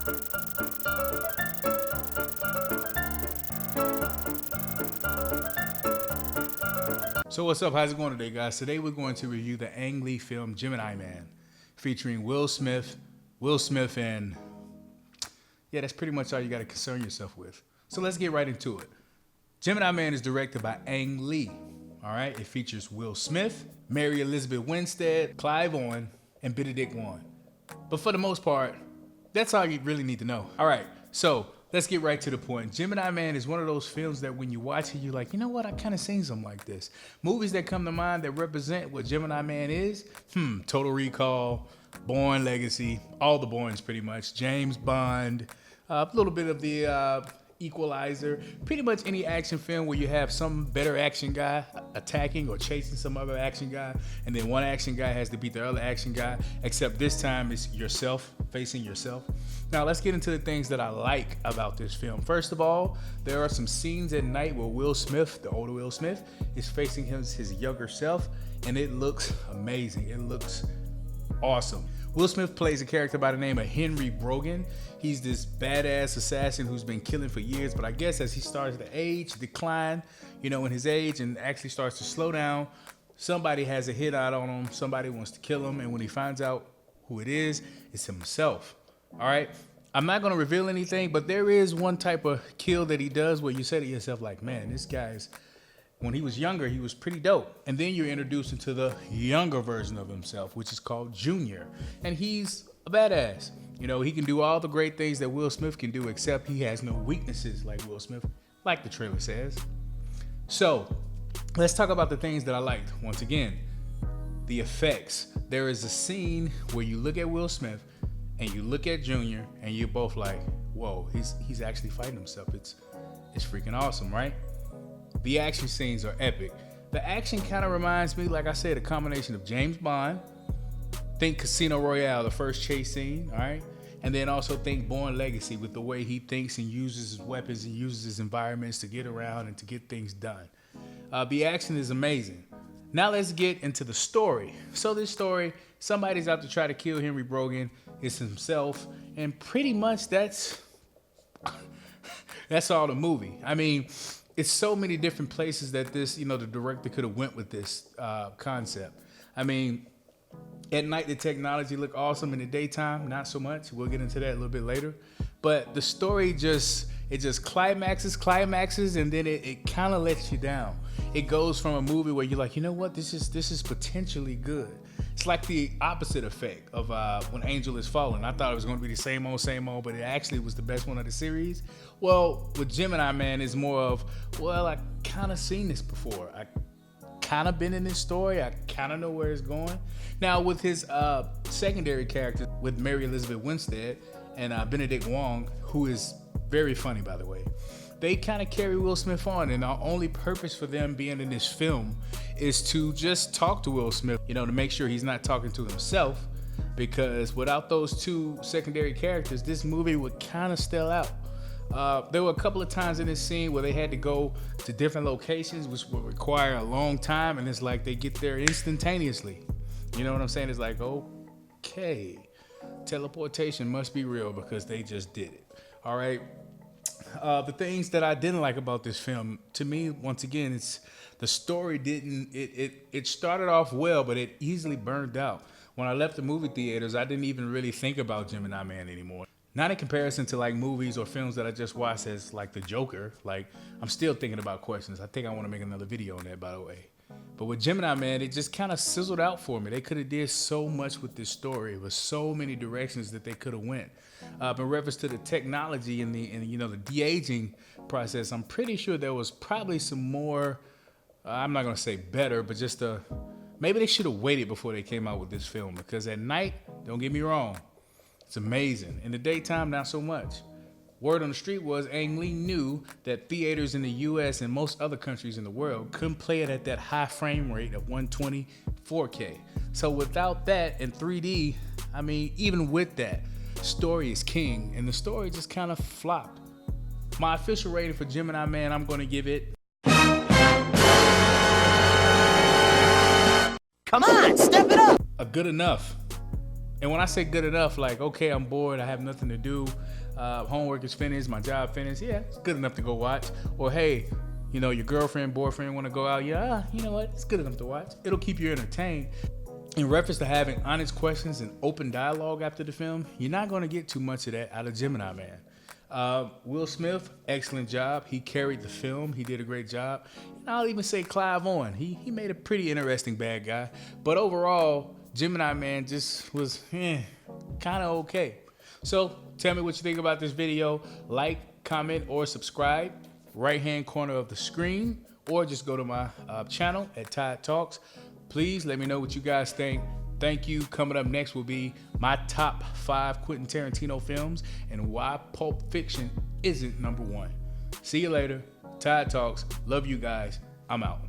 So what's up? How's it going today, guys? Today we're going to review the Ang Lee film Gemini Man, featuring Will Smith, and yeah, that's pretty much all you got to concern yourself with. So let's get right into it. Gemini Man is directed by Ang Lee. All right, it features Will Smith, Mary Elizabeth Winstead, Clive Owen, and Benedict Wong. But for the most part, that's all you really need to know. All right, so let's get right to the point. Gemini Man is one of those films that when you watch it, you're like, you know what? I kind of seen something like this. Movies that come to mind that represent what Gemini Man is, Total Recall, Bourne Legacy, all the Bournes pretty much, James Bond, a little bit of the Equalizer, pretty much any action film where you have some better action guy attacking or chasing some other action guy, and then one action guy has to beat the other action guy, except this time it's yourself, facing yourself. Now let's get into the things that I like about this film. First of all, there are some scenes at night where Will Smith, the older Will Smith, is facing his younger self, and it looks amazing. It looks awesome. Will Smith plays a character by the name of Henry Brogan. He's this badass assassin who's been killing for years, but I guess as he starts to decline, in his age, and actually starts to slow down, somebody has a hit out on him, somebody wants to kill him, and when he finds out who it is, it's himself. All right? I'm not gonna reveal anything, but there is one type of kill that he does where you say to yourself, like, man, this guy's, when he was younger, he was pretty dope. And then you're introduced into the younger version of himself, which is called Junior. And he's a badass. He can do all the great things that Will Smith can do, except he has no weaknesses like Will Smith, like the trailer says. So let's talk about the things that I liked. Once again, the effects. There is a scene where you look at Will Smith and you look at Junior and you're both like, whoa, he's actually fighting himself. It's freaking awesome, right? The action scenes are epic. The action kind of reminds me, like I said, a combination of James Bond. Think Casino Royale, the first chase scene, all right? And then also think Bourne Legacy with the way he thinks and uses his weapons and uses his environments to get around and to get things done. The action is amazing. Now let's get into the story. So this story, somebody's out to try to kill Henry Brogan. It's himself. And pretty much that's all the movie. I mean, it's so many different places that this, the director could have went with this concept. I mean, at night, the technology looked awesome. In the daytime, not so much. We'll get into that a little bit later. But the story just climaxes, and then it kind of lets you down. It goes from a movie where you're like, you know what, this is potentially good. It's like the opposite effect of when Angel Has Fallen. I thought it was going to be the same old, but it actually was the best one of the series. Well, with Gemini Man, it's more of, well, I kind of seen this before. I kind of been in this story. I kind of know where it's going. Now, with his secondary character, with Mary Elizabeth Winstead and Benedict Wong, who is very funny, by the way, they kind of carry Will Smith on, and our only purpose for them being in this film is to just talk to Will Smith, to make sure he's not talking to himself, because without those two secondary characters, this movie would kind of stale out. There were a couple of times in this scene where they had to go to different locations, which would require a long time, and it's like they get there instantaneously. You know what I'm saying? It's like, okay, teleportation must be real because they just did it. All right. The things that I didn't like about this film, to me, once again, it's the story it started off well, but it easily burned out. When I left the movie theaters, I didn't even really think about Gemini Man anymore. Not in comparison to like movies or films that I just watched as like The Joker. Like, I'm still thinking about questions. I think I want to make another video on that, by the way. But with Gemini Man, it just kind of sizzled out for me. They could have did so much with this story. It was so many directions that they could have went. In reference to the technology and the de-aging process, I'm pretty sure there was probably some more, I'm not going to say better, but just maybe they should have waited before they came out with this film, because at night, don't get me wrong, it's amazing. In the daytime, not so much. Word on the street was Ang Lee knew that theaters in the US and most other countries in the world couldn't play it at that high frame rate of 120 4K. So without that in 3D, I mean, even with that, story is king, and the story just kind of flopped. My official rating for Gemini Man, I'm going to give it... Come on, step it up! a good enough. And when I say good enough, like, okay, I'm bored, I have nothing to do, homework is finished, my job finished, yeah, it's good enough to go watch. Or hey, you know, your girlfriend, boyfriend want to go out, yeah, you know what, it's good enough to watch. It'll keep you entertained. In reference to having honest questions and open dialogue after the film, you're not going to get too much of that out of Gemini Man. Will Smith, excellent job. He carried the film. He did a great job. And I'll even say Clive Owen. He made a pretty interesting bad guy. But overall, Gemini Man just was kind of okay. So tell me what you think about this video. Like, comment, or subscribe. Right-hand corner of the screen. Or just go to my channel at Tide Talks. Please let me know what you guys think. Thank you. Coming up next will be my top 5 Quentin Tarantino films and why Pulp Fiction isn't number 1. See you later. Tide Talks. Love you guys. I'm out.